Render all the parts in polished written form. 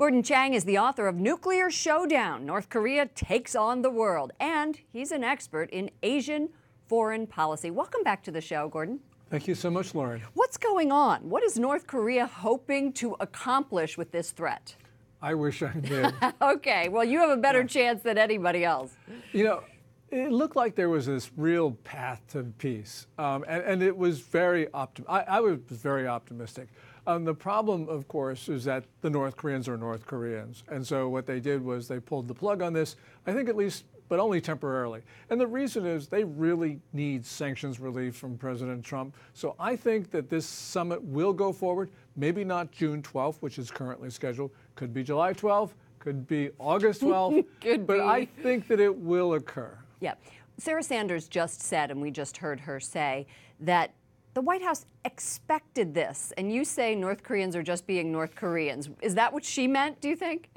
Gordon Chang is the author of Nuclear Showdown: North Korea Takes on the World, and he's an expert in Asian foreign policy. Welcome back to the show, Gordon. Thank you so much, Lauren. What's going on? What is North Korea hoping to accomplish with this threat? I wish I did. Okay, well, you have a better chance than anybody else. You know, it looked like there was this real path to peace, and it was very I was very optimistic. The problem, of course, is that the North Koreans are North Koreans, and so what they did was they pulled the plug on this, I think at least, but only temporarily. And the reason is they really need sanctions relief from President Trump. So I think that this summit will go forward, maybe not June 12th, which is currently scheduled, could be July 12th, could be August 12th, but I think that it will occur. Yeah. Sarah Sanders just said, and we just heard her say, that the White House expected this, and you say North Koreans are just being North Koreans. Is that what she meant, do you think?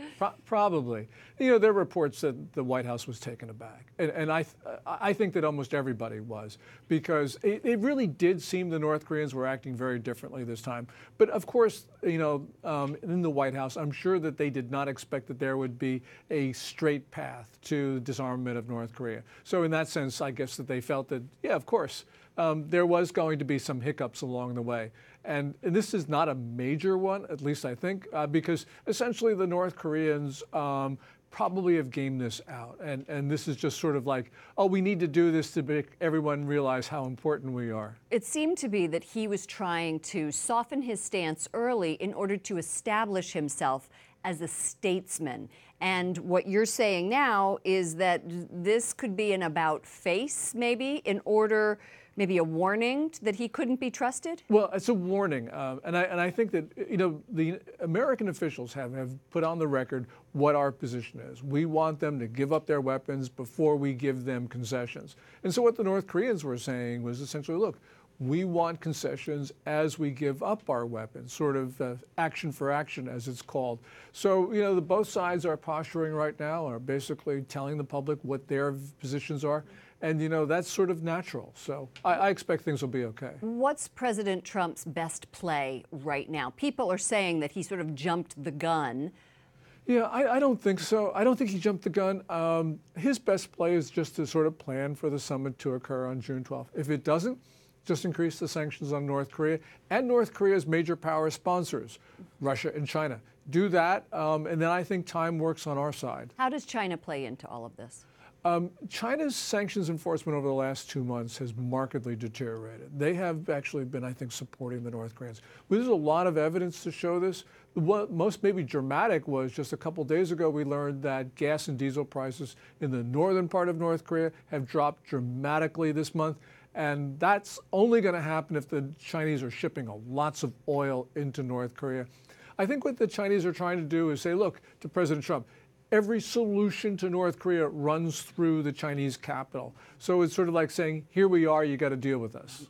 Probably. You know, there are reports that the White House was taken aback, and I think that almost everybody was, because it really did seem the North Koreans were acting very differently this time. But of course, you know, in the White House, I'm sure that they did not expect that there would be a straight path to disarmament of North Korea. So in that sense, I guess that they felt that, yeah, of course, there was going to be some hiccups along the way. And this is not a major one, at least I think, because essentially the North Koreans probably have gamed this out. And this is just sort of like, oh, we need to do this to make everyone realize how important we are. It seemed to be that he was trying to soften his stance early in order to establish himself as a statesman. And what you're saying now is that this could be an about face, maybe, in order, maybe a warning that he couldn't be trusted? Well, it's a warning. And I think that, you know, the American officials have put on the record what our position is. We want them to give up their weapons before we give them concessions. And so what the North Koreans were saying was essentially, look, we want concessions as we give up our weapons, sort of action for action, as it's called. So, you know, both sides are posturing right now, are basically telling the public what their positions are. And, you know, that's sort of natural. So I expect things will be okay. What's President Trump's best play right now? People are saying that he sort of jumped the gun. Yeah, I don't think so. I don't think he jumped the gun. His best play is just to sort of plan for the summit to occur on June 12th. If it doesn't, just increase the sanctions on North Korea and North Korea's major power sponsors, Russia and China. Do that, and then I think time works on our side. How does China play into all of this? China's sanctions enforcement over the last 2 months has markedly deteriorated. They have actually been, I think, supporting the North Koreans. There's a lot of evidence to show this. What most maybe dramatic was just a couple days ago we learned that gas and diesel prices in the northern part of North Korea have dropped dramatically this month. And that's only going to happen if the Chinese are shipping lots of oil into North Korea. I think what the Chinese are trying to do is say, look, to President Trump, every solution to North Korea runs through the Chinese capital. So it's sort of like saying, here we are, you got to deal with us.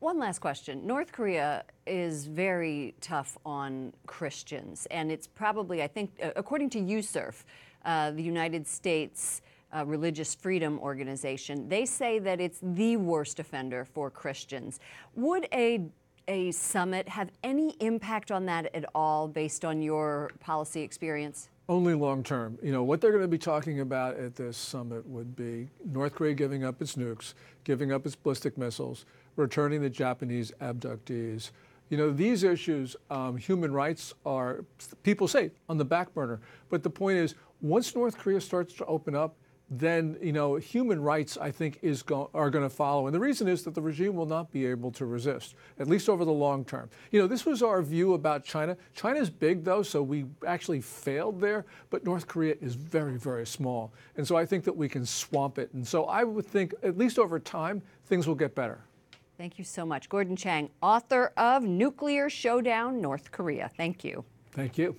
One last question. North Korea is very tough on Christians, and it's probably, I think, according to USCIRF, the United States Religious Freedom Organization, they say that it's the worst offender for Christians. Would a summit have any impact on that at all based on your policy experience? Only long term. You know, what they're going to be talking about at this summit would be North Korea giving up its nukes, giving up its ballistic missiles, returning the Japanese abductees. You know, these issues, human rights are, people say, on the back burner. But the point is, once North Korea starts to open up, then, you know, human rights, I think, are going to follow. And the reason is that the regime will not be able to resist, at least over the long term. You know, this was our view about China. China's big, though, so we actually failed there. But North Korea is very, very small. And so I think that we can swamp it. And so I would think, at least over time, things will get better. Thank you so much. Gordon Chang, author of Nuclear Showdown: North Korea. Thank you. Thank you.